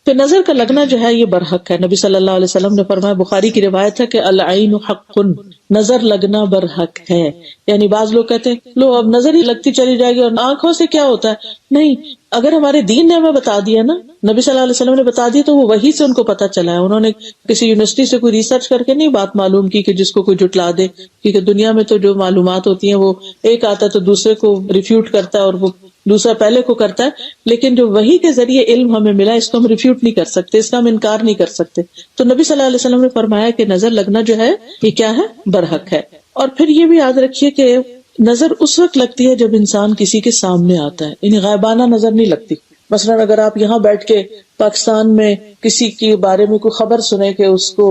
پھر نظر کا لگنا جو ہے یہ برحق ہے. نبی صلی اللہ علیہ وسلم نے فرمایا، بخاری کی روایت ہے کہ العین حق، نظر لگنا برحق ہے. یعنی بعض لوگ کہتے ہیں لو اب نظر ہی لگتی چلی جائے گی اور آنکھوں سے کیا ہوتا ہے. نہیں، اگر ہمارے دین نے ہمیں بتا دیا نا، نبی صلی اللہ علیہ وسلم نے بتا دیا، تو وہ وہی سے ان کو پتا چلا ہے. انہوں نے کسی یونیورسٹی سے کوئی ریسرچ کر کے نہیں بات معلوم کی کہ جس کو کوئی جھٹلا دے، کیونکہ دنیا میں تو جو معلومات ہوتی ہیں وہ ایک آتا ہے تو دوسرے کو ریفیوٹ کرتا ہے اور وہ دوسرا پہلے کو کرتا ہے. لیکن جو وحی کے ذریعے علم ہمیں ملا، اس کو ہم ریفیوٹ نہیں کر سکتے، اس کا ہم انکار نہیں کر سکتے. تو نبی صلی اللہ علیہ وسلم نے فرمایا کہ نظر لگنا جو ہے یہ کیا ہے؟ برحق ہے. اور پھر یہ بھی یاد رکھیے کہ نظر اس وقت لگتی ہے جب انسان کسی کے سامنے آتا ہے، یعنی غائبانہ نظر نہیں لگتی. مثلا اگر آپ یہاں بیٹھ کے پاکستان میں کسی کے بارے میں کوئی خبر سنیں کہ اس کو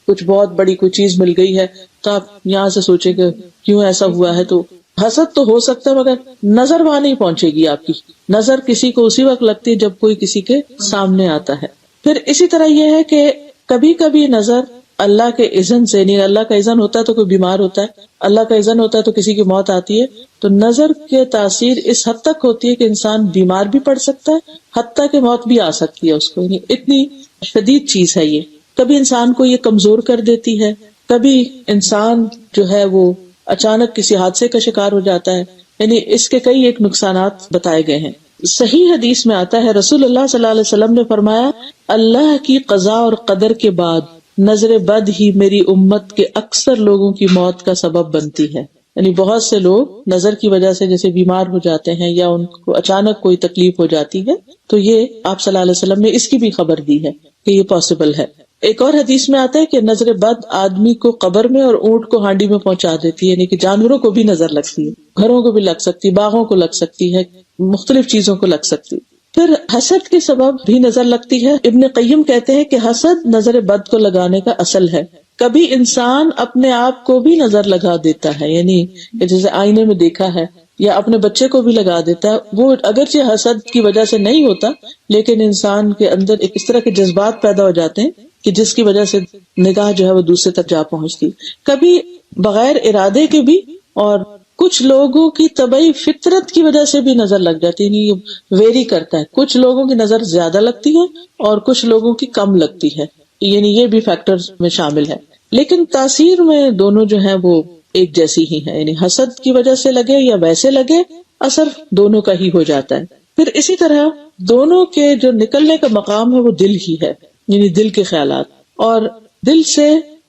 کچھ بہت بڑی کوئی چیز مل گئی ہے، تو آپ یہاں سے سوچیں کہ کیوں ایسا ہوا ہے، تو حسد تو ہو سکتا ہے مگر نظر وہاں نہیں پہنچے گی. آپ کی نظر کسی کو اسی وقت لگتی ہے جب کوئی کسی کے سامنے آتا ہے. پھر اسی طرح یہ ہے کہ کبھی کبھی نظر اللہ کے اذن سے، نہیں اللہ کا اذن ہوتا ہے تو کوئی بیمار ہوتا ہے، اللہ کا اذن ہوتا ہے تو کسی کی موت آتی ہے. تو نظر کے تاثیر اس حد تک ہوتی ہے کہ انسان بیمار بھی پڑ سکتا ہے، حتیٰ کہ موت بھی آ سکتی ہے اس کو. اتنی شدید چیز ہے یہ. کبھی انسان کو یہ کمزور کر دیتی ہے، کبھی انسان جو ہے وہ اچانک کسی حادثے کا شکار ہو جاتا ہے. یعنی اس کے کئی ایک نقصانات بتائے گئے ہیں. صحیح حدیث میں آتا ہے رسول اللہ صلی اللہ علیہ وسلم نے فرمایا، اللہ کی قضاء اور قدر کے بعد نظر بد ہی میری امت کے اکثر لوگوں کی موت کا سبب بنتی ہے. یعنی بہت سے لوگ نظر کی وجہ سے جیسے بیمار ہو جاتے ہیں یا ان کو اچانک کوئی تکلیف ہو جاتی ہے، تو یہ آپ صلی اللہ علیہ وسلم نے اس کی بھی خبر دی ہے کہ یہ پاسبل ہے. ایک اور حدیث میں آتا ہے کہ نظر بد آدمی کو قبر میں اور اونٹ کو ہانڈی میں پہنچا دیتی ہے. یعنی کہ جانوروں کو بھی نظر لگتی ہے، گھروں کو بھی لگ سکتی، باغوں کو لگ سکتی ہے، مختلف چیزوں کو لگ سکتی. پھر حسد کے سبب بھی نظر لگتی ہے. ابن قیم کہتے ہیں کہ حسد نظر بد کو لگانے کا اصل ہے. کبھی انسان اپنے آپ کو بھی نظر لگا دیتا ہے، یعنی جیسے آئینے میں دیکھا ہے، یا اپنے بچے کو بھی لگا دیتا ہے. وہ اگرچہ حسد کی وجہ سے نہیں ہوتا، لیکن انسان کے اندر ایک اس طرح کے جذبات پیدا ہو جاتے ہیں کہ جس کی وجہ سے نگاہ جو ہے وہ دوسرے تک جا پہنچتی. کبھی بغیر ارادے کے بھی، اور کچھ لوگوں کی طبعی فطرت کی وجہ سے بھی نظر لگ جاتی ہے. یہ ویری کرتا ہے، کچھ لوگوں کی نظر زیادہ لگتی ہے اور کچھ لوگوں کی کم لگتی ہے. یعنی یہ بھی فیکٹرز میں شامل ہے. لیکن تاثیر میں دونوں جو ہیں وہ ایک جیسی ہی ہے. یعنی حسد کی وجہ سے لگے یا ویسے لگے، اثر دونوں کا ہی ہو جاتا ہے. پھر اسی طرح دونوں کے جو نکلنے کا مقام ہے وہ دل ہی ہے، یعنی دل کے خیالات، اور دل سے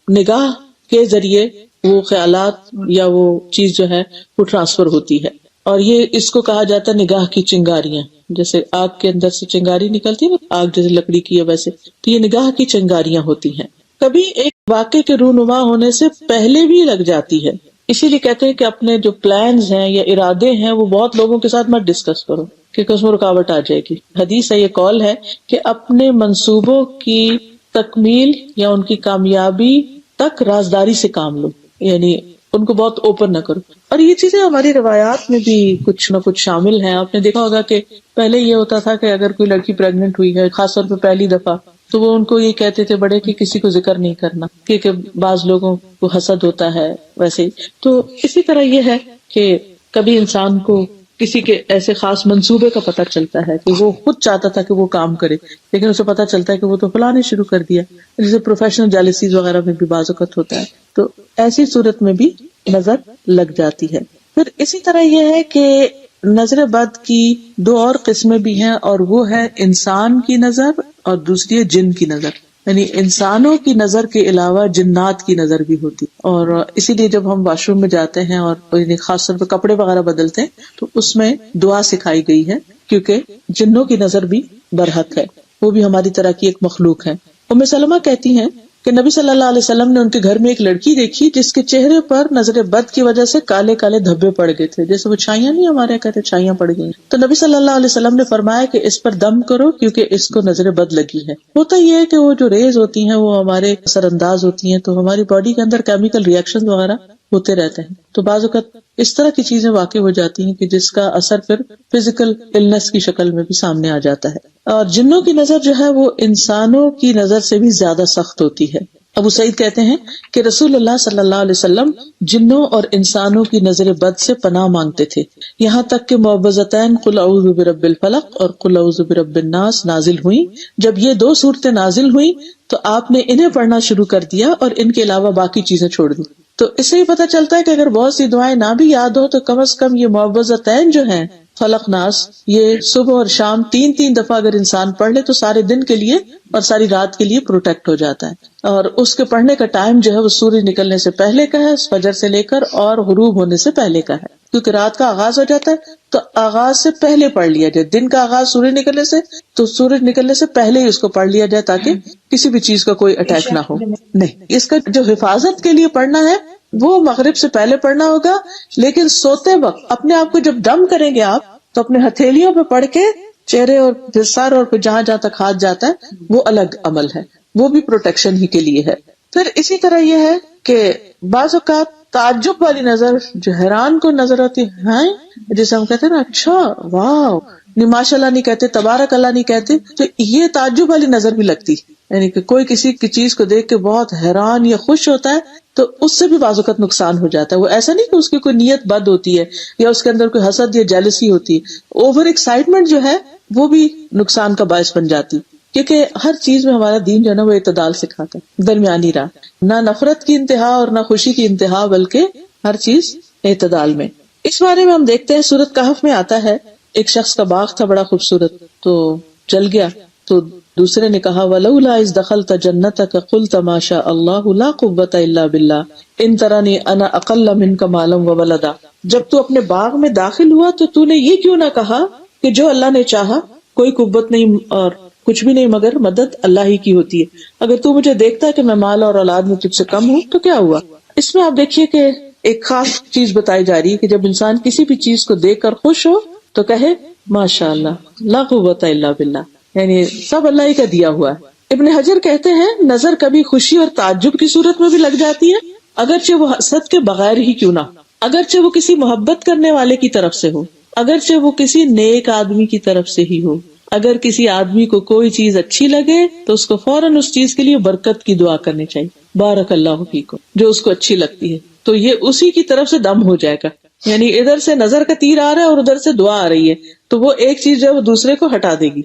نگاہ کے ذریعے وہ خیالات یا وہ چیز جو ہے وہ ٹرانسفر ہوتی ہے. اور یہ اس کو کہا جاتا ہے نگاہ کی چنگاریاں. جیسے آگ کے اندر سے چنگاری نکلتی ہے، آگ جیسے لکڑی کی ہے ویسے، تو یہ نگاہ کی چنگاریاں ہوتی ہیں. کبھی ایک واقعے کے رونما ہونے سے پہلے بھی لگ جاتی ہے. اسی لیے کہتے ہیں کہ اپنے جو پلانز ہیں یا ارادے ہیں وہ بہت لوگوں کے ساتھ مت ڈسکس کرو، کیونکہ اس میں رکاوٹ آ جائے گی. حدیث ہے، یہ قول ہے کہ اپنے منصوبوں کی تکمیل یا ان کی کامیابی تک رازداری سے کام لو، یعنی ان کو بہت اوپن نہ کرو. اور یہ چیزیں ہماری روایات میں بھی کچھ نہ کچھ شامل ہیں. آپ نے دیکھا ہوگا کہ پہلے یہ ہوتا تھا کہ اگر کوئی لڑکی پریگننٹ ہوئی ہے، خاص طور پہ پہلی دفعہ، تو وہ ان کو یہ کہتے تھے بڑے کہ کسی کو ذکر نہیں کرنا، کیونکہ بعض لوگوں کو حسد ہوتا ہے. ویسے ہی تو اسی طرح یہ ہے کہ کبھی انسان کو کسی کے ایسے خاص منصوبے کا پتہ چلتا ہے کہ وہ خود چاہتا تھا کہ وہ کام کرے، لیکن اسے پتہ چلتا ہے کہ وہ تو فلاں نے شروع کر دیا. جیسے پروفیشنل جیلسیز وغیرہ میں بھی بعض اوقات ہوتا ہے، تو ایسی صورت میں بھی نظر لگ جاتی ہے. پھر اسی طرح یہ ہے کہ نظر بد کی دو اور قسمیں بھی ہیں، اور وہ ہے انسان کی نظر اور دوسری ہے جن کی نظر. یعنی انسانوں کی نظر کے علاوہ جنات کی نظر بھی ہوتی. اور اسی لیے جب ہم واش روم میں جاتے ہیں اور خاص طور پہ کپڑے وغیرہ بدلتے ہیں تو اس میں دعا سکھائی گئی ہے، کیونکہ جنوں کی نظر بھی برحق ہے، وہ بھی ہماری طرح کی ایک مخلوق ہے. ام سلمہ کہتی ہیں کہ نبی صلی اللہ علیہ وسلم نے ان کے گھر میں ایک لڑکی دیکھی جس کے چہرے پر نظر بد کی وجہ سے کالے کالے دھبے پڑ گئے تھے، جیسے وہ چھائیاں نہیں ہمارے کہتے چھائیاں پڑ گئی. تو نبی صلی اللہ علیہ وسلم نے فرمایا کہ اس پر دم کرو کیونکہ اس کو نظر بد لگی ہے. ہوتا یہ ہے کہ وہ جو ریز ہوتی ہیں وہ ہمارے اثر انداز ہوتی ہیں، تو ہماری باڈی کے اندر کیمیکل ریئیکشن وغیرہ ہوتے رہتے ہیں، تو بعض اوقات اس طرح کی چیزیں واقع ہو جاتی ہیں کہ جس کا اثر پھر فزیکل النس کی شکل میں بھی سامنے آ جاتا ہے. اور جنوں کی نظر جو ہے وہ انسانوں کی نظر سے بھی زیادہ سخت ہوتی ہے. ابو سعید کہتے ہیں کہ رسول اللہ صلی اللہ علیہ وسلم جنوں اور انسانوں کی نظر بد سے پناہ مانگتے تھے، یہاں تک کہ معوذتین قل اعوذ برب الفلق اور قل اعوذ برب الناس نازل ہوئیں۔ جب یہ دو صورتیں نازل ہوئیں تو آپ نے انہیں پڑھنا شروع کر دیا اور ان کے علاوہ باقی چیزیں چھوڑ دی۔ تو اس سے یہ پتہ چلتا ہے کہ اگر بہت سی دعائیں نہ بھی یاد ہو تو کم از کم یہ معوذتین جو ہیں فلق ناس، یہ صبح اور شام 3 دفعہ اگر انسان پڑھ لے تو سارے دن کے لیے اور ساری رات کے لیے پروٹیکٹ ہو جاتا ہے۔ اور اس کے پڑھنے کا ٹائم جو ہے وہ سورج نکلنے سے پہلے کا ہے، فجر سے لے کر، اور غروب ہونے سے پہلے کا ہے، کیونکہ رات کا آغاز ہو جاتا ہے تو آغاز سے پہلے پڑھ لیا جائے۔ دن کا آغاز سورج نکلنے سے، تو سورج نکلنے سے پہلے ہی اس کو پڑھ لیا جائے تاکہ کسی بھی چیز کا کوئی اٹیک نہ ہو۔ نہیں، اس کا جو حفاظت کے لیے پڑھنا ہے وہ مغرب سے پہلے پڑھنا ہوگا، لیکن سوتے وقت اپنے آپ کو جب دم کریں گے آپ تو اپنے ہتھیلیوں پہ پڑھ کے چہرے اور پھر سر اور پھر جہاں جہاں تک ہاتھ جاتا ہے وہ الگ عمل ہے، وہ بھی پروٹیکشن ہی کے لیے ہے۔ پھر اسی طرح یہ ہے کہ بعض اوقات تعجب والی نظر جو حیران کو نظر آتی ہے، جسے ہم کہتے ہیں نا اچھا واو، ماشاء اللہ نہیں کہتے، تبارک اللہ نہیں کہتے، تو یہ تعجب والی نظر بھی لگتی، یعنی کہ کوئی کسی کی چیز کو دیکھ کے بہت حیران یا خوش ہوتا ہے تو اس سے بھی بعض اوقات نقصان ہو جاتا ہے۔ وہ ایسا نہیں کہ اس کی کوئی نیت بد ہوتی ہے یا اس کے اندر کوئی حسد یا جیلسی ہوتی ہے، اوور ایکسائٹمنٹ جو ہے وہ بھی نقصان کا باعث بن جاتی، کیونکہ ہر چیز میں ہمارا دین جو ہے نا وہ اعتدال سکھاتا ہے، درمیانی راہ، نہ نفرت کی انتہا اور نہ خوشی کی انتہا، بلکہ ہر چیز اعتدال میں۔ اس بارے میں ہم دیکھتے ہیں سورۃ کہف میں آتا ہے ایک شخص کا باغ تھا بڑا خوبصورت، تو جل گیا، تو دوسرے نے کہا وَلَوْلَا إِذْ دَخَلْتَ جَنَّتَكَ قُلْتَ مَا شَاءَ اللَّهُ لَا قُوَّةَ إِلَّا بِاللَّهِ إِن تَرَنِي أَنَا أَقَلَّ مِنْكَ مَالًا وَوَلَدًا، جب تو اپنے باغ میں داخل ہوا تو نے یہ کیوں نہ کہا کہ جو اللہ نے چاہا، کوئی قوت نہیں اور کچھ بھی نہیں مگر مدد اللہ ہی کی ہوتی ہے، اگر تو مجھے دیکھتا ہے کہ میں مال اور اولاد میں تجھ سے کم ہوں تو کیا ہوا۔ اس میں آپ دیکھیے کہ ایک خاص چیز بتائی جا رہی ہے کہ جب انسان کسی بھی چیز کو دیکھ کر خوش ہو تو کہے ماشاء اللہ لا قوت الا باللہ، یعنی سب اللہ ہی کا دیا ہوا ہے۔ ابن حجر کہتے ہیں نظر کبھی خوشی اور تعجب کی صورت میں بھی لگ جاتی ہے، اگرچہ وہ حسد کے بغیر ہی کیوں نہ، اگرچہ وہ کسی محبت کرنے والے کی طرف سے ہو، اگرچہ وہ کسی نیک آدمی کی طرف سے ہی ہو۔ اگر کسی آدمی کو کوئی چیز اچھی لگے تو اس کو فوراً اس چیز کے لیے برکت کی دعا کرنی چاہیے، بارک اللہ فیکم، جو اس کو اچھی لگتی ہے تو یہ اسی کی طرف سے دم ہو جائے گا، یعنی ادھر سے نظر کا تیر آ رہا ہے اور ادھر سے دعا آ رہی ہے تو وہ ایک چیز جو ہے وہ دوسرے کو ہٹا دے گی۔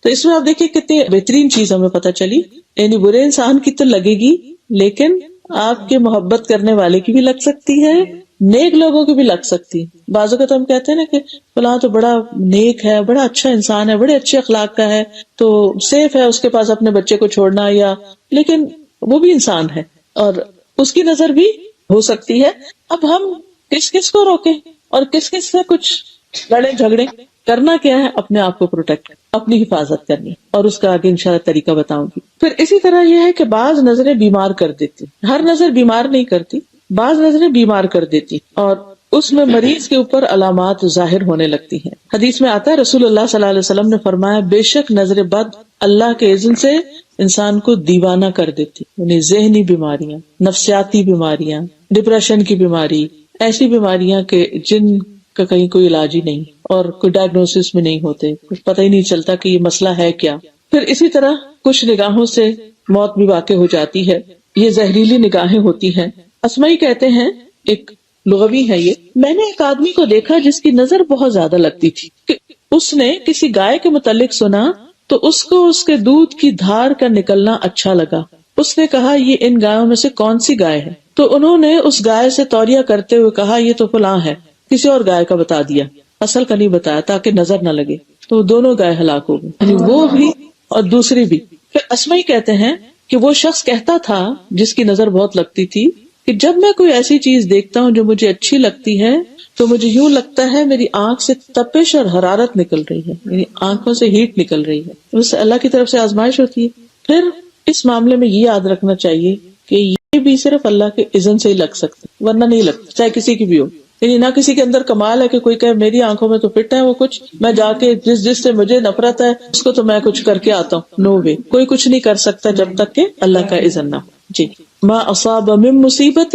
تو اس میں آپ دیکھیے کتنی بہترین چیز ہمیں پتہ چلی، یعنی برے انسان کی تو لگے گی لیکن آپ کے محبت کرنے والے کی بھی لگ سکتی ہے، نیک لوگوں کی بھی لگ سکتی ہے۔ بعضوں کا تو ہم کہتے ہیں نا کہ فلاں تو بڑا نیک ہے، بڑا اچھا انسان ہے، بڑے اچھے اخلاق کا ہے تو سیف ہے اس کے پاس اپنے بچے کو چھوڑنا، یا لیکن وہ بھی انسان ہے اور اس کی نظر بھی ہو سکتی ہے۔ اب ہم کس کس کو روکیں اور کس کس سے کچھ لڑے جھگڑے، کرنا کیا ہے اپنے آپ کو پروٹیکٹ، اپنی حفاظت کرنی، اور اس کا آگے انشاءاللہ طریقہ بتاؤں گی۔ پھر اسی طرح یہ ہے کہ بعض نظریں بیمار کر دیتی، ہر نظر بیمار نہیں کرتی، بعض نظریں بیمار کر دیتی اور اس میں مریض کے اوپر علامات ظاہر ہونے لگتی ہیں۔ حدیث میں آتا ہے رسول اللہ صلی اللہ علیہ وسلم نے فرمایا بے شک نظر بد اللہ کے اذن سے انسان کو دیوانہ کر دیتی، یعنی ذہنی بیماریاں، نفسیاتی بیماریاں، ڈپریشن کی بیماری، ایسی بیماریاں کہ جن کا کہیں کوئی علاج ہی نہیں اور کوئی ڈائگنوسس میں نہیں ہوتے، کچھ پتہ ہی نہیں چلتا کہ یہ مسئلہ ہے کیا۔ پھر اسی طرح کچھ نگاہوں سے موت بھی واقع ہو جاتی ہے، یہ زہریلی نگاہیں ہوتی ہیں۔ اسمعی کہتے ہیں، ایک لغوی ہے یہ، میں نے ایک آدمی کو دیکھا جس کی نظر بہت زیادہ لگتی تھی کہ اس نے کسی گائے کے متعلق سنا تو اس کو اس کے دودھ کی دھار کا نکلنا اچھا لگا۔ اس نے کہا یہ ان گایوں میں سے کون سی گائے ہے؟ تو انہوں نے اس گائے سے توریہ کرتے ہوئے کہا یہ تو فلاں ہے، کسی اور گائے کا بتا دیا، اصل کا نہیں بتایا تاکہ نظر نہ لگے، تو وہ دونوں گائے ہلاک ہو گئی، یعنی وہ بھی اور دوسری بھی۔ پھر اسمعی کہتے ہیں کہ وہ شخص کہتا تھا جس کی نظر بہت لگتی تھی کہ جب میں کوئی ایسی چیز دیکھتا ہوں جو مجھے اچھی لگتی ہے تو مجھے یوں لگتا ہے میری آنکھ سے تپش اور حرارت نکل رہی ہے، یعنی آنکھوں سے ہیٹ نکل رہی ہے، اس سے اللہ کی طرف سے آزمائش ہوتی ہے۔ پھر اس معاملے میں یہ یاد رکھنا چاہیے کہ یہ بھی صرف اللہ کے اذن سے ہی لگ سکتا، ورنہ نہیں لگتا، چاہے کسی کی بھی ہو۔ یعنی نہ کسی کے اندر کمال ہے کہ کوئی کہے میری آنکھوں میں تو فٹ ہے وہ کچھ، میں جا کے جس سے مجھے نفرت ہے اس کو تو میں کچھ کر کے آتا ہوں، نو وے، کوئی کچھ نہیں کر سکتا جب تک کہ اللہ کا اذن نہ ہو۔ جی، ما اصاب من مصیبت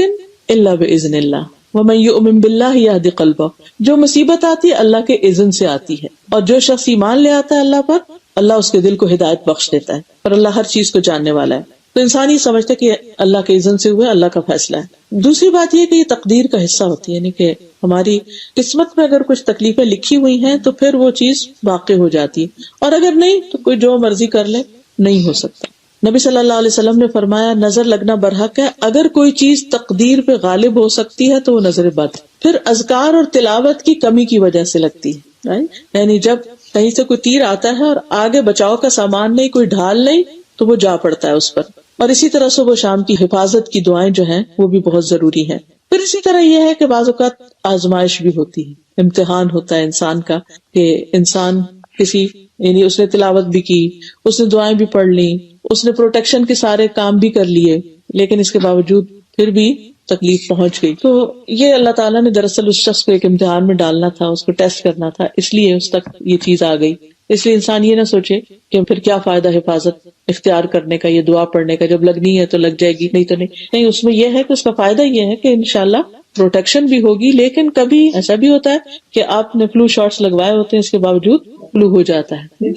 الا باذن اللہ ومن یؤمن باللہ یہد قلبہ، جو مصیبت آتی ہے اللہ کے اذن سے آتی ہے، اور جو شخص ایمان لے آتا ہے اللہ پر، اللہ اس کے دل کو ہدایت بخش دیتا ہے، اور اللہ ہر چیز کو جاننے والا ہے۔ تو انسان یہ سمجھتا ہے کہ اللہ کے اذن سے ہوئے، اللہ کا فیصلہ ہے۔ دوسری بات یہ کہ یہ تقدیر کا حصہ ہوتی ہے، یعنی کہ ہماری قسمت میں اگر کچھ تکلیفیں لکھی ہوئی ہیں تو پھر وہ چیز واقع ہو جاتی ہے، اور اگر نہیں تو کوئی جو مرضی کر لے، نہیں ہو سکتا۔ نبی صلی اللہ علیہ وسلم نے فرمایا نظر لگنا برحق ہے، اگر کوئی چیز تقدیر پہ غالب ہو سکتی ہے تو وہ نظر بد، پھر اذکار اور تلاوت کی کمی کی وجہ سے لگتی ہے، یعنی جب کہیں سے کوئی تیر آتا ہے اور آگے بچاؤ کا سامان نہیں، کوئی ڈھال نہیں، تو وہ جا پڑتا ہے اس پر۔ اور اسی طرح صبح و شام کی حفاظت کی دعائیں جو ہیں وہ بھی بہت ضروری ہیں۔ پھر اسی طرح یہ ہے کہ بعض اوقات آزمائش بھی ہوتی ہے، امتحان ہوتا ہے انسان کا، کہ انسان کسی، یعنی اس نے تلاوت بھی کی، اس نے دعائیں بھی پڑھ لی، اس نے پروٹیکشن کے سارے کام بھی کر لیے، لیکن اس کے باوجود پھر بھی تکلیف پہنچ گئی۔ تو یہ اللہ تعالیٰ نے دراصل اس شخص کو ایک امتحان میں ڈالنا تھا، اس کو ٹیسٹ کرنا تھا، اس لیے اس تک یہ چیز آ گئی۔ اس لیے انسان یہ نہ سوچے کہ پھر کیا فائدہ حفاظت اختیار کرنے کا، یہ دعا پڑھنے کا، جب لگنی ہے تو لگ جائے گی، نہیں تو نہیں۔ اس میں یہ ہے کہ اس کا فائدہ یہ ہے کہ انشاءاللہ پروٹیکشن بھی ہوگی، لیکن کبھی ایسا بھی ہوتا ہے کہ آپ نے فلو شاٹس لگوائے ہوتے ہیں، اس کے باوجود فلو ہو جاتا ہے۔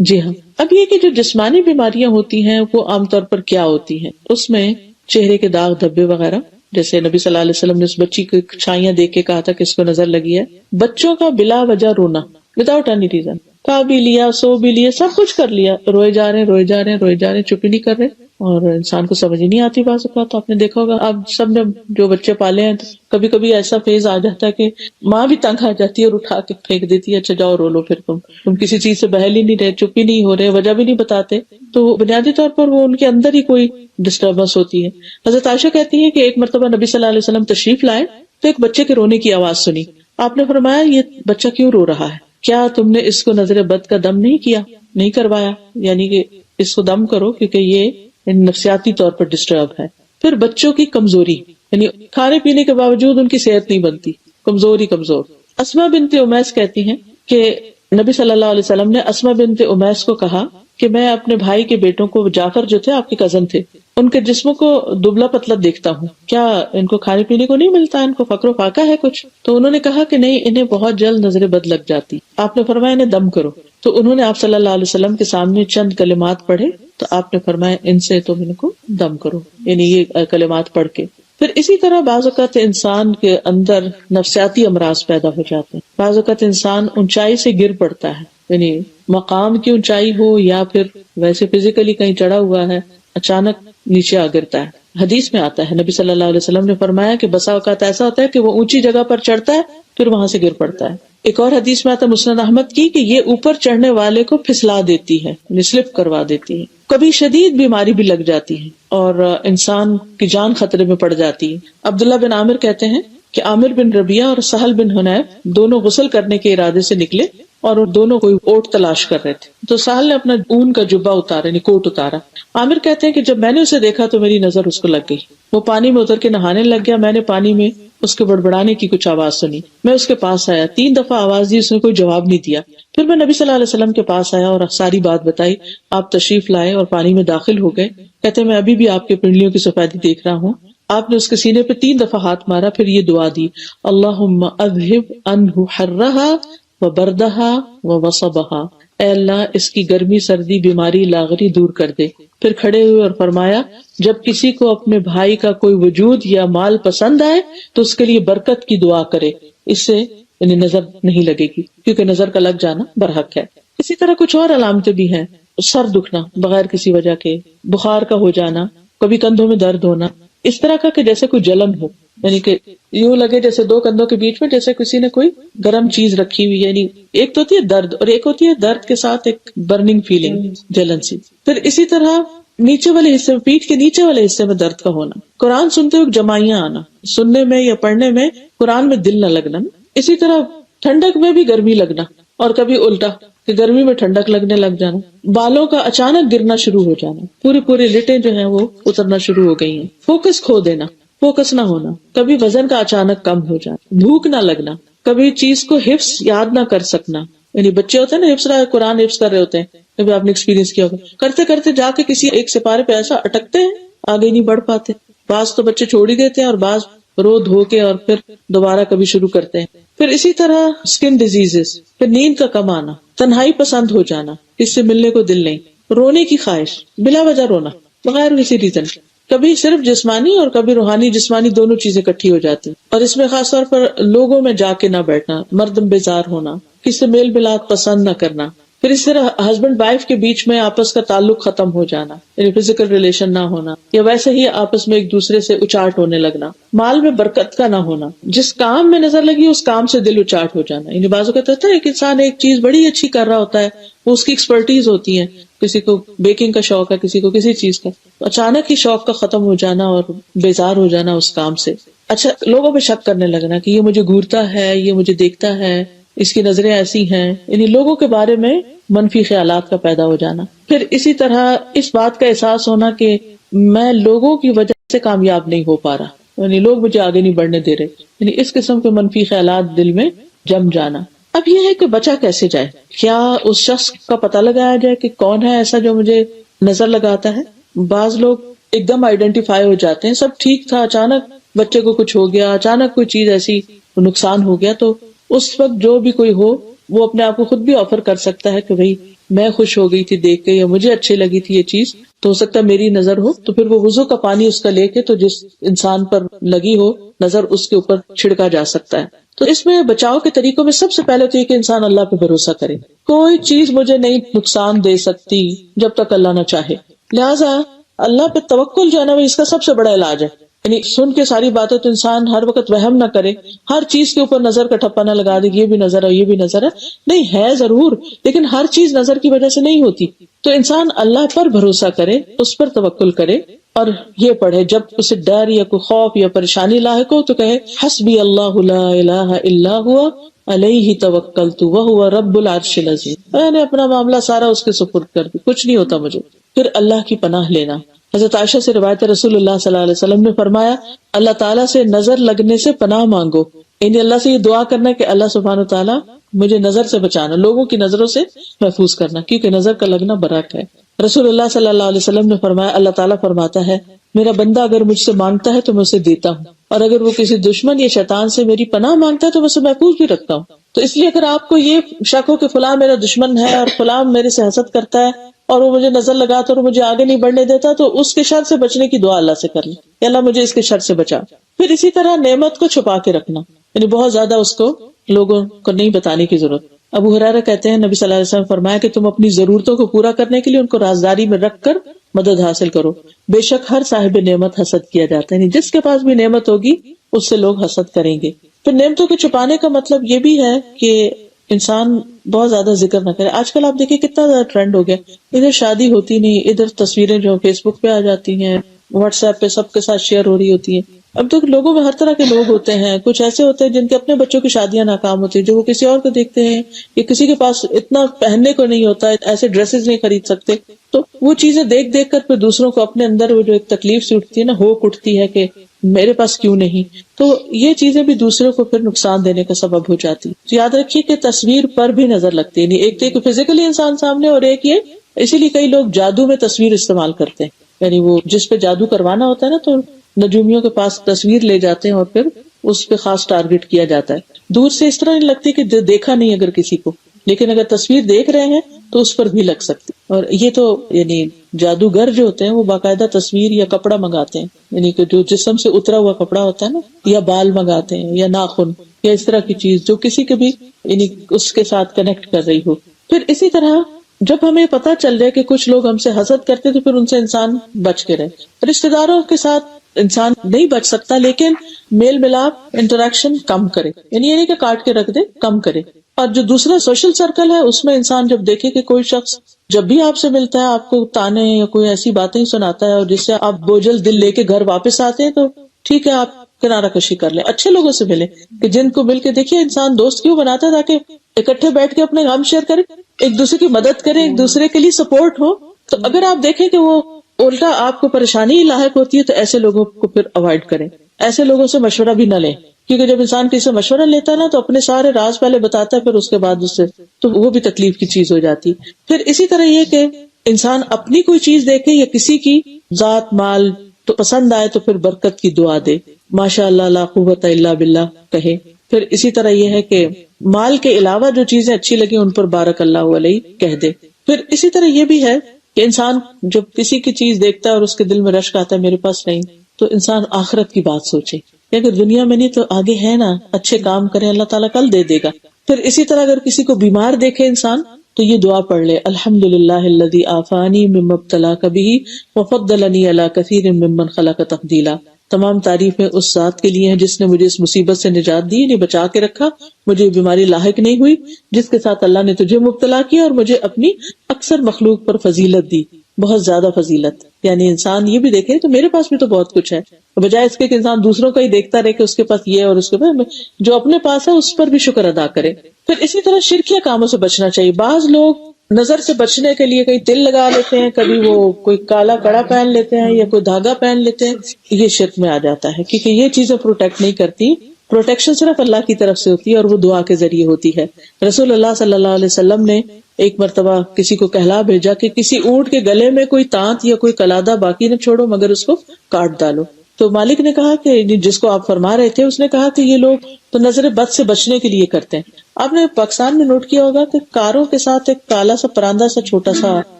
جی ہاں۔ اب یہ کہ جو جسمانی بیماریاں ہوتی ہیں وہ عام طور پر کیا ہوتی ہیں، اس میں چہرے کے داغ دھبے وغیرہ، جیسے نبی صلی اللہ علیہ وسلم نے اس بچی کی چھائیاں دیکھ کے کہا تھا کہ اس کو نظر لگی ہے۔ بچوں کا بلا وجہ رونا، وداؤٹ اینی ریزن، کھا بھی لیا، سو بھی لیا، سب کچھ کر لیا، روئے جا رہے چپ ہی نہیں کر رہے، اور انسان کو سمجھ ہی نہیں آتی بعض اوقات۔ تو آپ نے دیکھا ہوگا، آپ سب نے جو بچے پالے ہیں، کبھی کبھی ایسا فیز آ جاتا ہے کہ ماں بھی تنگ آ جاتی ہے اور اٹھا کے پھینک دیتی ہے، اچھا جاؤ رو لو، پھر تم کسی چیز سے بہل ہی نہیں رہے، چپ ہی نہیں ہو رہے، وجہ بھی نہیں بتاتے، تو بنیادی طور پر وہ ان کے اندر ہی کوئی ڈسٹربنس ہوتی ہے۔ حضرت عائشہ کہتی ہے کہ ایک مرتبہ نبی صلی اللہ علیہ وسلم تشریف لائے تو ایک بچے کے رونے کی آواز سنی۔ آپ نے فرمایا یہ بچہ کیوں رو رہا ہے؟ کیا تم نے اس کو نظر بد کا دم نہیں کیا، نہیں کروایا؟ یعنی کہ اس کو دم کرو، کیونکہ یہ نفسیاتی طور پر ڈسٹرب ہے۔ پھر بچوں کی کمزوری، یعنی کھانے پینے کے باوجود ان کی صحت نہیں بنتی، کمزور۔ اسماء بنت امیس کہتی ہیں کہ نبی صلی اللہ علیہ وسلم نے اسماء بنت امیس کو کہا کہ میں اپنے بھائی کے بیٹوں کو، جعفر جو تھے آپ کے کزن تھے، ان کے جسموں کو دبلا پتلا دیکھتا ہوں، کیا ان کو کھانے پینے کو نہیں ملتا، ان کو فقر و فاقہ ہے کچھ؟ تو انہوں نے کہا کہ نہیں، انہیں بہت جلد نظر بد لگ جاتی۔ آپ نے فرمایا انہیں دم کرو، تو انہوں نے آپ صلی اللہ علیہ وسلم کے سامنے چند کلمات پڑھے، تو آپ نے فرمایا ان سے تم ان کو دم کرو، یعنی یہ کلمات پڑھ کے۔ پھر اسی طرح بعض اوقات انسان کے اندر نفسیاتی امراض پیدا ہو جاتے ہیں، بعض اوقات انسان اونچائی سے گر پڑتا ہے، یعنی مقام کی اونچائی ہو یا پھر ویسے فزیکلی کہیں چڑھا ہوا ہے، اچانک نیچے آ گرتا ہے۔ حدیث میں آتا ہے، نبی صلی اللہ علیہ وسلم نے فرمایا کہ بسا اوقات ایسا ہوتا ہے کہ وہ اونچی جگہ پر چڑھتا ہے پھر وہاں سے گر پڑتا ہے۔ ایک اور حدیث میں آتا ہے مسند احمد کی کہ یہ اوپر چڑھنے والے کو پھسلا دیتی ہے، سلپ کروا دیتی ہے۔ کبھی شدید بیماری بھی لگ جاتی ہے اور انسان کی جان خطرے میں پڑ جاتی ہے۔ عبداللہ بن عامر کہتے ہیں کہ عامر بن ربیعہ اور سہل بن حنیف دونوں غسل کرنے کے ارادے سے نکلے اور دونوں کوئی اوٹ تلاش کر رہے تھے، تو سہل نے اپنا اون کا جبہ اتارا، یعنی کوٹ اتارا۔ عامر کہتے ہیں کہ جب میں نے اسے دیکھا تو میری نظر اس کو لگ گئی، وہ پانی میں اتر کے نہانے لگ گیا، میں نے پانی میں اس کے بڑبڑانے کی کچھ آواز سنی، میں اس کے پاس آیا، 3 دفعہ آواز دی، اس نے کوئی جواب نہیں دیا۔ پھر میں نبی صلی اللہ علیہ وسلم کے پاس آیا اور ساری بات بتائی، آپ تشریف لائے اور پانی میں داخل ہو گئے۔ کہتے میں ابھی بھی آپ کے پنڈلیوں کی سفیدی دیکھ رہا ہوں۔ آپ نے اس کے سینے پہ 3 دفعہ ہاتھ مارا، پھر یہ دعا دی، اللہم اذہب عنہ حرہا وبردہا ووصبہا، اے اللہ اس کی گرمی، سردی، بیماری، لاغری دور کر دے۔ پھر کھڑے ہوئے اور فرمایا جب کسی کو اپنے بھائی کا کوئی وجود یا مال پسند آئے تو اس کے لیے برکت کی دعا کرے، اس سے انہیں نظر نہیں لگے گی، کیونکہ نظر کا لگ جانا برحق ہے۔ اسی طرح کچھ اور علامتیں بھی ہیں، سر دکھنا بغیر کسی وجہ کے، بخار کا ہو جانا، کبھی کندھوں میں درد ہونا، اس طرح کا کہ جیسے کوئی جلن ہو، یعنی کہ یوں لگے جیسے 2 کندھوں کے بیچ میں جیسے کسی نے کوئی گرم چیز رکھی ہوئی، یعنی ایک تو ہوتی ہے درد اور ایک ہوتی ہے درد کے ساتھ ایک برننگ فیلنگ، جلن سی۔ پھر اسی طرح نیچے والے حصے میں، پیٹھ کے نیچے والے حصے میں درد کا ہونا، قرآن سنتے ہوئے جمائیاں آنا، سننے میں یا پڑھنے میں قرآن میں دل نہ لگنا۔ اسی طرح ٹھنڈک میں بھی گرمی لگنا، اور کبھی الٹا کہ گرمی میں ٹھنڈک لگنے لگ جانا، بالوں کا اچانک گرنا شروع ہو جانا، پوری لٹیں جو ہیں وہ اترنا شروع ہو گئی ہیں، فوکس کھو دینا، فوکس نہ ہونا، کبھی وزن کا اچانک کم ہو جانا، بھوک نہ لگنا، کبھی چیز کو حفظ یاد نہ کر سکنا، یعنی بچے ہوتے ہیں نا حفظ قرآن حفظ کر رہے ہوتے ہیں، کبھی آپ نے ایکسپیرینس کیا ہوگا، کرتے کرتے جا کے کسی ایک سپارے پہ ایسا اٹکتے ہیں آگے نہیں بڑھ پاتے۔ بعض تو بچے چھوڑ ہی دیتے ہیں اور بعض رو دھو کے اور پھر دوبارہ کبھی شروع کرتے ہیں۔ پھر اسی طرح اسکن ڈیزیزز، پھر نیند کا کم آنا، تنہائی پسند ہو جانا، کس سے ملنے کو دل نہیں، رونے کی خواہش، بلا وجہ رونا بغیر کسی ریزن، کبھی صرف جسمانی اور کبھی روحانی جسمانی دونوں چیزیں اکٹھی ہو جاتی ہیں. اور اس میں خاص طور پر لوگوں میں جا کے نہ بیٹھنا، مردم بیزار ہونا، کسی سے میل ملاپ پسند نہ کرنا. پھر اس طرح ہسبینڈ وائف کے بیچ میں آپس کا تعلق ختم ہو جانا، یعنی فزیکل ریلیشن نہ ہونا، یا ویسے ہی آپس میں ایک دوسرے سے اچاٹ ہونے لگنا. مال میں برکت کا نہ ہونا، جس کام میں نظر لگی اس کام سے دل اچاٹ ہو جانا. یعنی بعض اوقات ہوتا ہے ایک انسان ایک چیز بڑی اچھی کر رہا ہوتا ہے، وہ اس کی ایکسپرٹیز ہوتی ہے، کسی کو بیکنگ کا شوق ہے، کسی کو کسی چیز کا، اچانک ہی شوق کا ختم ہو جانا اور بیزار ہو جانا اس کام سے. اچھا، لوگوں پہ شک کرنے لگنا کہ یہ مجھے گھورتا ہے، یہ مجھے دیکھتا ہے، اس کی نظریں ایسی ہیں، یعنی لوگوں کے بارے میں منفی خیالات کا پیدا ہو جانا. پھر اسی طرح اس بات کا احساس ہونا کہ میں لوگوں کی وجہ سے کامیاب نہیں ہو پا رہا، یعنی لوگ مجھے آگے نہیں بڑھنے دے رہے، یعنی اس قسم کے منفی خیالات دل میں جم جانا. اب یہ ہے کہ بچا کیسے جائے؟ کیا اس شخص کا پتہ لگایا جائے کہ کون ہے ایسا جو مجھے نظر لگاتا ہے؟ بعض لوگ ایک دم آئیڈینٹیفائی ہو جاتے ہیں، سب ٹھیک تھا، اچانک بچے کو کچھ ہو گیا، اچانک کوئی چیز ایسی نقصان ہو گیا، تو اس وقت جو بھی کوئی ہو وہ اپنے آپ کو خود بھی آفر کر سکتا ہے کہ بھئی میں خوش ہو گئی تھی دیکھ کے، یا مجھے اچھی لگی تھی یہ چیز، تو ہو سکتا ہے میری نظر ہو. تو پھر وہ وضو کا پانی اس کا لے کے تو جس انسان پر لگی ہو نظر اس کے اوپر چھڑکا جا سکتا ہے. تو اس میں بچاؤ کے طریقوں میں سب سے پہلے تو یہ کہ انسان اللہ پہ بھروسہ کرے. کوئی چیز مجھے نہیں نقصان دے سکتی جب تک اللہ نہ چاہے، لہٰذا اللہ پہ توکل جو ہے نا اس کا سب سے بڑا علاج ہے. یعنی سن کے ساری باتیں تو انسان ہر وقت وہم نہ کرے، ہر چیز کے اوپر نظر کا ٹھپا نہ لگا دے، یہ بھی نظر ہے یہ بھی نظر ہے، نہیں ہے ضرور، لیکن ہر چیز نظر کی وجہ سے نہیں ہوتی. تو انسان اللہ پر بھروسہ کرے، اس پر توکل کرے، اور یہ پڑھے جب اسے ڈر یا کوئی خوف یا پریشانی لاحق ہو تو کہے حسبی اللہ لا الہ الا ہوا علیہ توکلت وہو رب العرش العظیم. میں نے اپنا معاملہ سارا اس کے سپرد کر دیا، کچھ نہیں ہوتا مجھے. پھر اللہ کی پناہ لینا. حضرت عائشہ سے روایت رسول اللہ صلی اللہ علیہ وسلم نے فرمایا اللہ تعالیٰ سے نظر لگنے سے پناہ مانگو، یعنی اللہ سے یہ دعا کرنا کہ اللہ سبحانہ و تعالیٰ مجھے نظر سے بچانا، لوگوں کی نظروں سے محفوظ کرنا، کیونکہ نظر کا لگنا برحق ہے. رسول اللہ صلی اللہ علیہ وسلم نے فرمایا اللہ تعالیٰ فرماتا ہے میرا بندہ اگر مجھ سے مانگتا ہے تو میں اسے دیتا ہوں، اور اگر وہ کسی دشمن یا شیطان سے میری پناہ مانگتا ہے تو میں اسے محفوظ بھی رکھتا ہوں. تو اس لیے اگر آپ کو یہ شک ہو کہ فلاں میرا دشمن ہے اور فلاں میرے سے حسد کرتا ہے اور وہ مجھے نظر لگاتا اور مجھے آگے نہیں بڑھنے دیتا، تو اس کے شر سے بچنے کی دعا اللہ سے کر لیں کہ اللہ مجھے اس کے شر سے بچا. پھر اسی طرح نعمت کو چھپا کے رکھنا، یعنی بہت زیادہ اس کو لوگوں کو نہیں بتانے کی ضرورت. ابو ہریرہ کہتے ہیں نبی صلی اللہ علیہ وسلم فرمایا کہ تم اپنی ضرورتوں کو پورا کرنے کے لیے ان کو رازداری میں رکھ کر مدد حاصل کرو، بے شک ہر صاحب نعمت حسد کیا جاتا ہے، یعنی جس کے پاس بھی نعمت ہوگی اس سے لوگ حسد کریں گے. پھر نعمتوں کے چھپانے کا مطلب یہ بھی ہے کہ انسان بہت زیادہ ذکر نہ کرے. آج کل آپ دیکھیں کتنا زیادہ ٹرینڈ ہو گیا، ادھر شادی ہوتی نہیں، ادھر تصویریں جو فیس بک پہ آ جاتی ہیں، واٹس ایپ پہ سب کے ساتھ شیئر ہو رہی ہوتی ہیں. اب تو لوگوں میں ہر طرح کے لوگ ہوتے ہیں، کچھ ایسے ہوتے ہیں جن کے اپنے بچوں کی شادیاں ناکام ہوتی ہیں، جو وہ کسی اور کو دیکھتے ہیں، یا کسی کے پاس اتنا پہننے کو نہیں ہوتا ہے، ایسے ڈریسز نہیں خرید سکتے، تو وہ چیزیں دیکھ دیکھ کر پھر دوسروں کو اپنے اندر وہ جو ایک تکلیف سی اٹھتی ہے نا، ہوک اٹھتی ہے کہ میرے پاس کیوں نہیں، تو یہ چیزیں بھی دوسروں کو پھر نقصان دینے کا سبب ہو جاتی. تو یاد رکھیے کہ تصویر پر بھی نظر لگتی ہے، ایک تو ایک فزیکلی انسان سامنے، اور ایک یہ اسی لیے کئی لوگ جادو میں تصویر استعمال کرتے ہیں، یعنی وہ جس پہ جادو کروانا ہوتا ہے نا تو نجومیوں کے پاس تصویر لے جاتے ہیں اور پھر اس پہ خاص ٹارگٹ کیا جاتا ہے. دور سے اس طرح نہیں لگتی کہ دیکھا نہیں اگر کسی کو، لیکن اگر تصویر دیکھ رہے ہیں تو اس پر بھی لگ سکتی. اور یہ تو یعنی جادوگر جو ہوتے ہیں وہ باقاعدہ تصویر یا کپڑا منگاتے ہیں، یعنی کہ جو جسم سے اترا ہوا کپڑا ہوتا ہے نا، یا بال منگاتے ہیں یا ناخن یا اس طرح کی چیز جو کسی کے بھی یعنی اس کے ساتھ کنیکٹ کر رہی ہو. پھر اسی طرح جب ہمیں پتہ چل جائے کہ کچھ لوگ ہم سے حسد کرتے تو پھر ان سے انسان بچ کے رہے. رشتہ داروں کے ساتھ انسان نہیں بچ سکتا، لیکن میل ملاپ انٹریکشن کم کرے، یعنی یہ نہیں کہ کاٹ کے رکھ دے، کم کرے. اور جو دوسرا سوشل سرکل ہے اس میں انسان جب دیکھے کہ کوئی شخص جب بھی آپ سے ملتا ہے آپ کو تانے یا کوئی ایسی باتیں سناتا ہے اور جس سے آپ بوجھل دل لے کے گھر واپس آتے ہیں، تو ٹھیک ہے آپ کنارہ کشی کر لیں، اچھے لوگوں سے ملیں، کہ جن کو مل کے دیکھیے انسان دوست کیوں بناتا ہے تاکہ اکٹھے بیٹھ کے اپنے غم شیئر کریں، ایک دوسرے کی مدد کریں، ایک دوسرے کے لیے سپورٹ ہو. تو اگر آپ دیکھیں کہ وہ الٹا آپ کو پریشانی لاحق ہوتی ہے تو ایسے لوگوں کو پھر اوائڈ کریں، ایسے لوگوں سے مشورہ بھی نہ لیں، کیونکہ جب انسان کسی سے مشورہ لیتا ہے نا تو اپنے سارے راز پہلے بتاتا ہے، پھر اس کے بعد اس سے تو وہ بھی تکلیف کی چیز ہو جاتی. پھر اسی طرح یہ کہ انسان اپنی کوئی چیز دیکھے یا کسی کی ذات مال تو پسند آئے تو پھر برکت کی دعا دے، ماشاء اللہ لا قوت الا باللہ کہے. پھر اسی طرح یہ ہے کہ مال کے علاوہ جو چیزیں اچھی لگیں ان پر بارک اللہ علیہ کہہ دے. پھر اسی طرح یہ بھی ہے کہ انسان جب کسی کی چیز دیکھتا ہے اور اس کے دل میں رشک آتا ہے میرے پاس نہیں، تو انسان آخرت کی بات سوچے کہ اگر دنیا میں نہیں تو آگے ہے نا، اچھے کام کرے اللہ تعالیٰ کل دے دے گا. پھر اسی طرح اگر کسی کو بیمار دیکھے انسان تو یہ دعا پڑھ لے، الحمدللہ الذی عافانی مما ابتلاک بہ وفضلنی علی کثیر ممن خلق تفضیلا. تمام تعریفیں اس ذات کے لیے ہیں جس نے مجھے اس مصیبت سے نجات دی، یعنی بچا کے رکھا، مجھے بیماری لاحق نہیں ہوئی، جس کے ساتھ اللہ نے تجھے مبتلا کیا اور مجھے اپنی اکثر مخلوق پر فضیلت دی، بہت زیادہ فضیلت. یعنی انسان یہ بھی دیکھے تو میرے پاس بھی تو بہت کچھ ہے، بجائے اس کے کہ انسان دوسروں کا ہی دیکھتا رہے کہ اس کے پاس یہ اور اس کے پاس، جو اپنے پاس ہے اس پر بھی شکر ادا کرے. پھر اسی طرح شرکیہ کاموں سے بچنا چاہیے. بعض لوگ نظر سے بچنے کے لیے کئی تل لگا لیتے ہیں، کبھی وہ کوئی کالا کڑا پہن لیتے ہیں یا کوئی دھاگا پہن لیتے ہیں، یہ شرک میں آ جاتا ہے کیونکہ یہ چیزیں پروٹیکٹ نہیں کرتی. پروٹیکشن صرف اللہ کی طرف سے ہوتی ہے اور وہ دعا کے ذریعے ہوتی ہے. رسول اللہ صلی اللہ علیہ وسلم نے ایک مرتبہ کسی کو کہلا بھیجا کہ کسی اونٹ کے گلے میں کوئی تانت یا کوئی قلادہ باقی نہ چھوڑو مگر اس کو کاٹ ڈالو. تو مالک نے کہا کہ جس کو آپ فرما رہے تھے، اس نے کہا کہ یہ لوگ تو نظر بد سے بچنے کے لیے کرتے ہیں. آپ نے پاکستان میں نوٹ کیا ہوگا کہ کاروں کے ساتھ ایک کالا سا پراندہ سا چھوٹا سا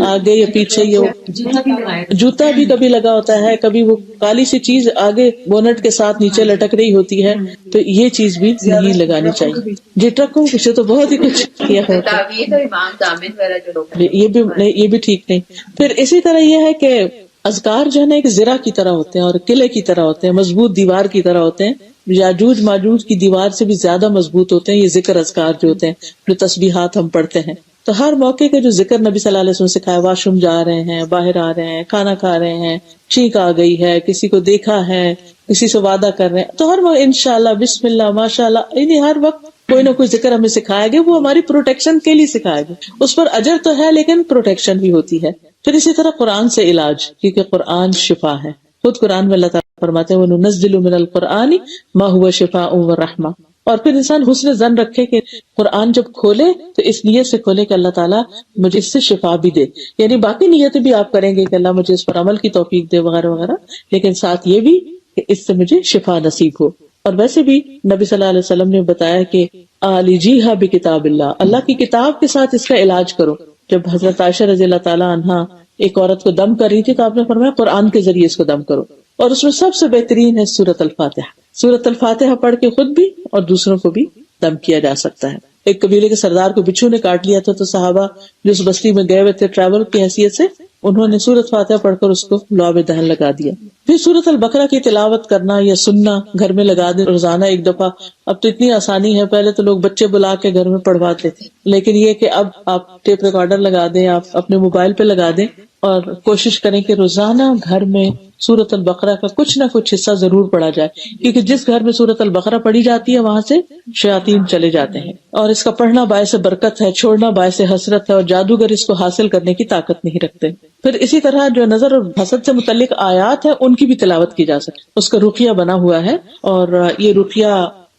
آگے یا پیچھے یہ جوتا بھی کبھی لگا ہوتا ہے، کبھی وہ کالی سی چیز آگے بونٹ کے ساتھ نیچے لٹک رہی ہوتی ہے، تو یہ چیز بھی نہیں لگانی چاہیے. جی ٹرکوں پیچھے تو بہت ہی کچھ کیا ہوتا ہے، یہ بھی ٹھیک نہیں. پھر اسی طرح یہ ہے کہ اذکار جو ہے نا ایک زرہ کی طرح ہوتے ہیں اور قلعے کی طرح ہوتے ہیں، مضبوط دیوار کی طرح ہوتے ہیں. یاجوج ماجوج کی دیوار سے بھی زیادہ مضبوط ہوتے ہیں یہ ذکر اذکار جو ہوتے ہیں، جو تسبیحات ہم پڑھتے ہیں. تو ہر موقع کے جو ذکر نبی صلی اللہ علیہ وسلم نے سکھایا، واش روم جا رہے ہیں، باہر آ رہے ہیں، کھانا کھا رہے ہیں، چھینک آ گئی ہے، کسی کو دیکھا ہے، کسی سے وعدہ کر رہے ہیں، تو ہر وقت انشاءاللہ، بسم اللہ، ماشاءاللہ، یعنی ہر وقت کوئی نہ کوئی ذکر ہمیں سکھایا گیا. وہ ہماری پروٹیکشن کے لیے سکھایا گیا، اس پر اجر تو ہے لیکن پروٹیکشن بھی ہوتی ہے. پھر اسی طرح قرآن سے علاج، کیونکہ قرآن شفا ہے. خود قرآن میں اللہ تعالیٰ فرماتے ہیں وَنُنَزِّلُ مِنَ الْقُرْآنِ مَا هُوَ شِفَاءٌ وَرَحْمَةٌ. اور پھر انسان حسن ظن رکھے کہ قرآن جب کھولے تو اس نیت سے کھولے کہ اللہ تعالیٰ مجھے اس سے شفا بھی دے. یعنی باقی نیتیں بھی آپ کریں گے کہ اللہ مجھے اس پر عمل کی توفیق دے وغیرہ وغیرہ، لیکن ساتھ یہ بھی کہ اس سے مجھے شفا نصیب ہو. اور ویسے بھی نبی صلی اللہ علیہ وسلم نے بتایا کہ عالجیھا بکتاب اللہ، اللہ کی کتاب کے ساتھ اس کا علاج کرو. جب حضرت عائشہ رضی اللہ تعالیٰ عنہا ایک عورت کو دم کر رہی تھی تو آپ نے فرمایا قرآن کے ذریعے اس کو دم کرو، اور اس میں سب سے بہترین ہے سورۃ الفاتحہ. سورۃ الفاتحہ پڑھ کے خود بھی اور دوسروں کو بھی دم کیا جا سکتا ہے. ایک قبیلے کے سردار کو بچھو نے کاٹ لیا تھا تو صحابہ جو اس بستی میں گئے ہوئے تھے ٹریول کی حیثیت سے، انہوں نے سورۃ فاتحہ پڑھ کر اس کو لعاب دہن لگا دیا. پھر سورۃ البقرہ کی تلاوت کرنا یا سننا، گھر میں لگا دیں روزانہ ایک دفعہ. اب تو اتنی آسانی ہے، پہلے تو لوگ بچے بلا کے گھر میں پڑھواتے تھے، لیکن یہ کہ اب آپ ٹیپ ریکارڈر لگا دیں، آپ اپنے موبائل پہ لگا دیں اور کوشش کریں کہ روزانہ گھر میں سورۃ البقرہ کا کچھ نہ کچھ حصہ ضرور پڑھا جائے، کیونکہ جس گھر میں سورۃ البقرہ پڑھی جاتی ہے وہاں سے شیاطین چلے جاتے ہیں. اور اس کا پڑھنا باعث برکت ہے، چھوڑنا باعث حسرت ہے، اور جادوگر اس کو حاصل کرنے کی طاقت نہیں رکھتے. پھر اسی طرح جو نظر اور حسد سے متعلق آیات ہیں ان کی بھی تلاوت کی جا سکتی. اس کا رقیہ بنا ہوا ہے، اور یہ رقیہ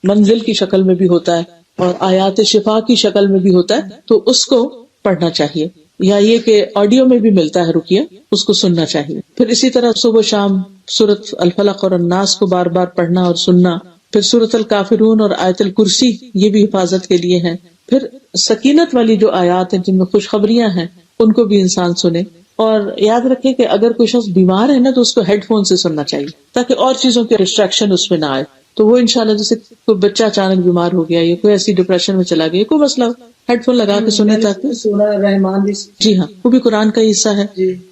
منزل کی شکل میں بھی ہوتا ہے اور آیات شفا کی شکل میں بھی ہوتا ہے، تو اس کو پڑھنا چاہیے. یا یہ کہ آڈیو میں بھی ملتا ہے رقیہ، اس کو سننا چاہیے. پھر اسی طرح صبح شام سورۃ الفلق اور الناس کو بار بار پڑھنا اور سننا. پھر سورۃ الکافرون اور آیت الکرسی، یہ بھی حفاظت کے لیے ہیں. پھر سکینت والی جو آیات ہیں جن میں خوشخبریاں ہیں ان کو بھی انسان سنے. اور یاد رکھے کہ اگر کوئی شخص بیمار ہے نا تو اس کو ہیڈ فون سے سننا چاہیے تاکہ اور چیزوں کے ڈسٹریکشن اس میں نہ آئے. تو وہ انشاءاللہ جیسے کوئی بچہ اچانک بیمار ہو گیا یا کوئی ایسی ڈپریشن میں چلا گیا، کوئی مسئلہ، ہیڈ فون لگا کے سنیں تاکہ رحمان، جی ہاں، وہ بھی قرآن کا حصہ ہے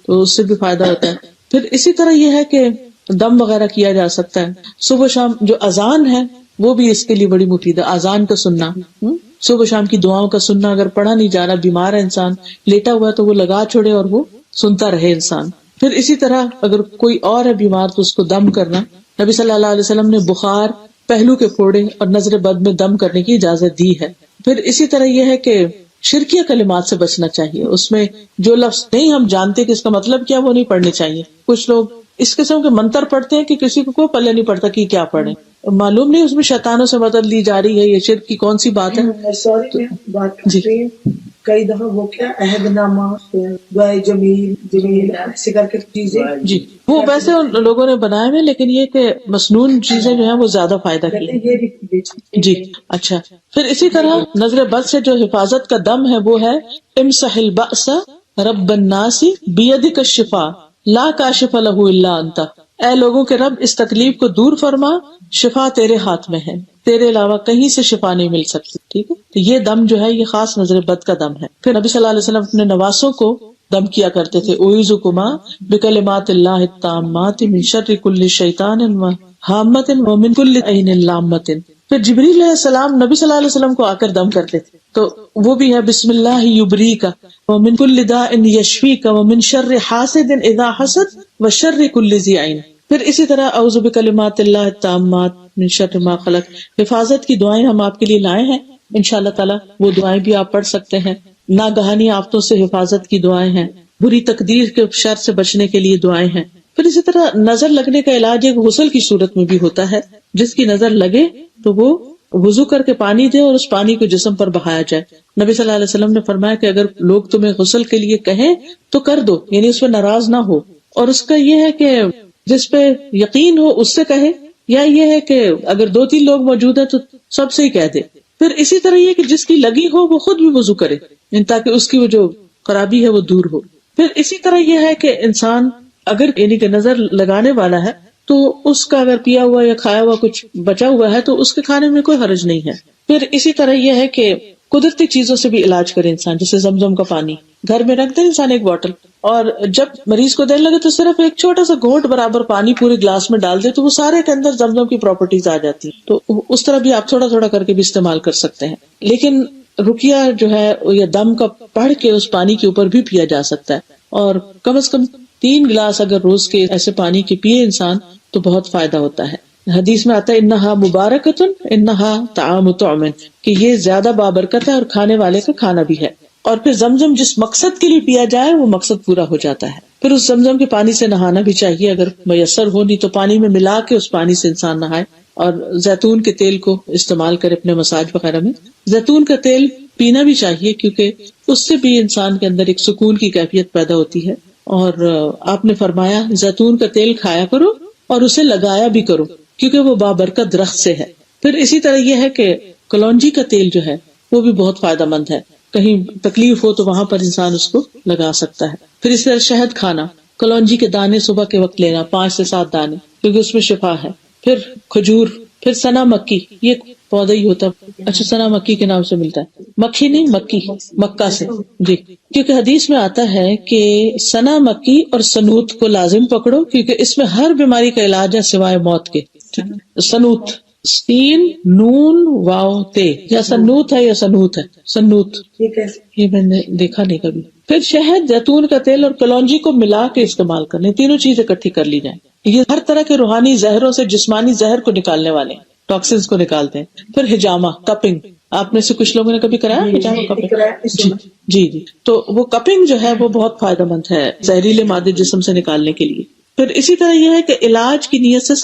تو اس سے بھی فائدہ ہوتا ہے. پھر اسی طرح یہ ہے کہ دم وغیرہ کیا جا سکتا ہے. صبح شام جو اذان ہے وہ بھی اس کے لیے بڑی مفید ہے. اذان کا سننا، صبح شام کی دعاؤں کا سننا. اگر پڑھا نہیں جا رہا، بیمار ہے انسان، لیٹا ہوا ہے، تو وہ لگا چھوڑے اور وہ سنتا رہے انسان. پھر اسی طرح اگر کوئی اور ہے بیمار تو اس کو دم کرنا. نبی صلی اللہ علیہ وسلم نے بخار، پہلو کے پھوڑے اور نظر بد میں دم کرنے کی اجازت دی ہے. پھر اسی طرح یہ ہے کہ شرکیہ کلمات سے بچنا چاہیے. اس میں جو لفظ نہیں ہم جانتے کہ اس کا مطلب کیا، وہ نہیں پڑھنے چاہیے. کچھ لوگ اس قسم کے منتر پڑھتے ہیں کہ کسی کو کوئی پلے نہیں پڑتا کہ کیا پڑھیں، معلوم نہیں اس میں شیطانوں سے مدد لی جا رہی ہے. یہ شرک کی کون سی بات ہے؟ جی کئی دفعہ وہ کیا عہد نامہ، دعائے جمیل ایسے کر کے چیزیں، جی وہ ویسے ان لوگوں نے بنائے ہوئے، لیکن یہ کہ مسنون چیزیں جو ہیں وہ زیادہ فائدہ کی. جی اچھا. پھر اسی طرح نظر بد سے جو حفاظت کا دم ہے وہ ہے امسح البأس رب الناس بیدک الشفا لا کاشف لہ الا انت، اے لوگوں کے رب اس تکلیف کو دور فرما، شفا تیرے ہاتھ میں ہے، تیرے علاوہ کہیں سے شفا نہیں مل سکتی. ٹھیک ہے، تو یہ دم جو ہے یہ خاص نظر بد کا دم ہے. پھر نبی صلی اللہ علیہ وسلم اپنے نواسوں کو دم کیا کرتے تھے، اعوذکما بکلمات اللہ التامات من شر کل شیطان وہامۃ ومن کل عین لامۃ. پھر جبریل علیہ السلام نبی صلی اللہ علیہ وسلم کو آ کر دم کرتے تھے، تو وہ بھی ہے بسم اللہ یبریک ومن کل داء یشفیک ومن شر حاسد اذا حسد وشر کل ذی عین. پھر اسی طرح اعوذ بکلمات اللہ التامات من شر ما خلق. حفاظت کی دعائیں ہم آپ کے لیے لائے ہیں، انشاءاللہ تعالی وہ دعائیں بھی آپ پڑھ سکتے ہیں. ناگہانی آفتوں سے حفاظت کی دعائیں ہیں، بری تقدیر کے شر سے بچنے کے لیے دعائیں ہیں. پھر اسی طرح نظر لگنے کا علاج ایک غسل کی صورت میں بھی ہوتا ہے. جس کی نظر لگے تو وہ وضو کر کے پانی دے اور اس پانی کو جسم پر بہایا جائے. نبی صلی اللہ علیہ وسلم نے فرمایا کہ اگر لوگ تمہیں غسل کے لیے کہیں تو کر دو، یعنی اس پہ ناراض نہ ہو. اور اس کا یہ ہے کہ جس پہ یقین ہو اس سے کہے، یا یہ ہے کہ اگر 2-3 لوگ موجود ہیں تو سب سے ہی کہہ دے. پھر اسی طرح یہ کہ جس کی لگی ہو وہ خود بھی وضو کرے تاکہ اس کی وہ جو خرابی ہے وہ دور ہو. پھر اسی طرح یہ ہے کہ انسان اگر یعنی کہ نظر لگانے والا ہے تو اس کا اگر پیا ہوا یا کھایا ہوا کچھ بچا ہوا ہے تو اس کے کھانے میں کوئی حرج نہیں ہے. پھر اسی طرح یہ ہے کہ قدرتی چیزوں سے بھی علاج کرے انسان، جیسے زمزم کا پانی گھر میں رکھ دے انسان ایک بوٹل، اور جب مریض کو دینے لگے تو صرف ایک چھوٹا سا گھونٹ برابر پانی پورے گلاس میں ڈال دے تو وہ سارے کے اندر زمزم کی پراپرٹیز آ جاتی ہیں. تو اس طرح بھی آپ تھوڑا تھوڑا کر کے بھی استعمال کر سکتے ہیں. لیکن رقیہ جو ہے یا دم کا پڑھ کے اس پانی کے اوپر بھی پیا جا سکتا ہے، اور کم از کم 3 گلاس اگر روز کے ایسے پانی کے پیے انسان تو بہت فائدہ ہوتا ہے. حدیث میں آتا ہے انہا مبارکتن انہا طعام طعم، کہ یہ زیادہ بابرکت ہے اور کھانے والے کا کھانا بھی ہے. اور پھر زمزم جس مقصد کے لیے پیا جائے وہ مقصد پورا ہو جاتا ہے. پھر اس زمزم کے پانی سے نہانا بھی چاہیے اگر میسر ہو، نہیں تو پانی میں ملا کے اس پانی سے انسان نہائے. اور زیتون کے تیل کو استعمال کرے اپنے مساج وغیرہ میں. زیتون کا تیل پینا بھی چاہیے کیونکہ اس سے بھی انسان کے اندر ایک سکون کی کیفیت پیدا ہوتی ہے. اور آپ نے فرمایا زیتون کا تیل کھایا کرو اور اسے لگایا بھی کرو کیونکہ وہ بابرکت درخت سے ہے. پھر اسی طرح یہ ہے کہ کلونجی کا تیل جو ہے وہ بھی بہت فائدہ مند ہے، کہیں تکلیف ہو تو وہاں پر انسان اس کو لگا سکتا ہے. پھر اس طرح شہد کھانا، کلونجی کے دانے صبح کے وقت لینا 5 سے 7 دانے کیونکہ اس میں شفا ہے. پھر کھجور، پھر سنا مکی، یہ پودا ہی ہوتا ہے، اچھا سنا مکی کے نام سے ملتا ہے، مکھی نہیں مکی، مکہ سے جی. کیونکہ حدیث میں آتا ہے کہ سنا مکی اور سنوت کو لازم پکڑو کیونکہ اس میں ہر بیماری کا علاج ہے سوائے موت کے. سنوت سین نون واو تے، یا سنوت ہے یا سنوت ہے، سنوت، یہ میں نے دیکھا نہیں کبھی. پھر شہد، زیتون کا تیل اور کلونجی کو ملا کے استعمال کرنے، تینوں چیزیں اکٹھی کر لی جائیں. یہ ہر طرح کے روحانی زہروں سے جسمانی زہر کو نکالنے والے ہیں، ٹاکسنز کو نکالتے ہیں. پھر ہجامہ، کپنگ، آپ میں سے کچھ لوگوں نے کبھی کرایا ہجامہ کپنگ؟ جی تو وہ کپنگ جو ہے وہ بہت فائدہ مند ہے زہریلے مادے جسم سے نکالنے کے لیے. پھر اسی طرح یہ ہے کہ علاج کی نیت سے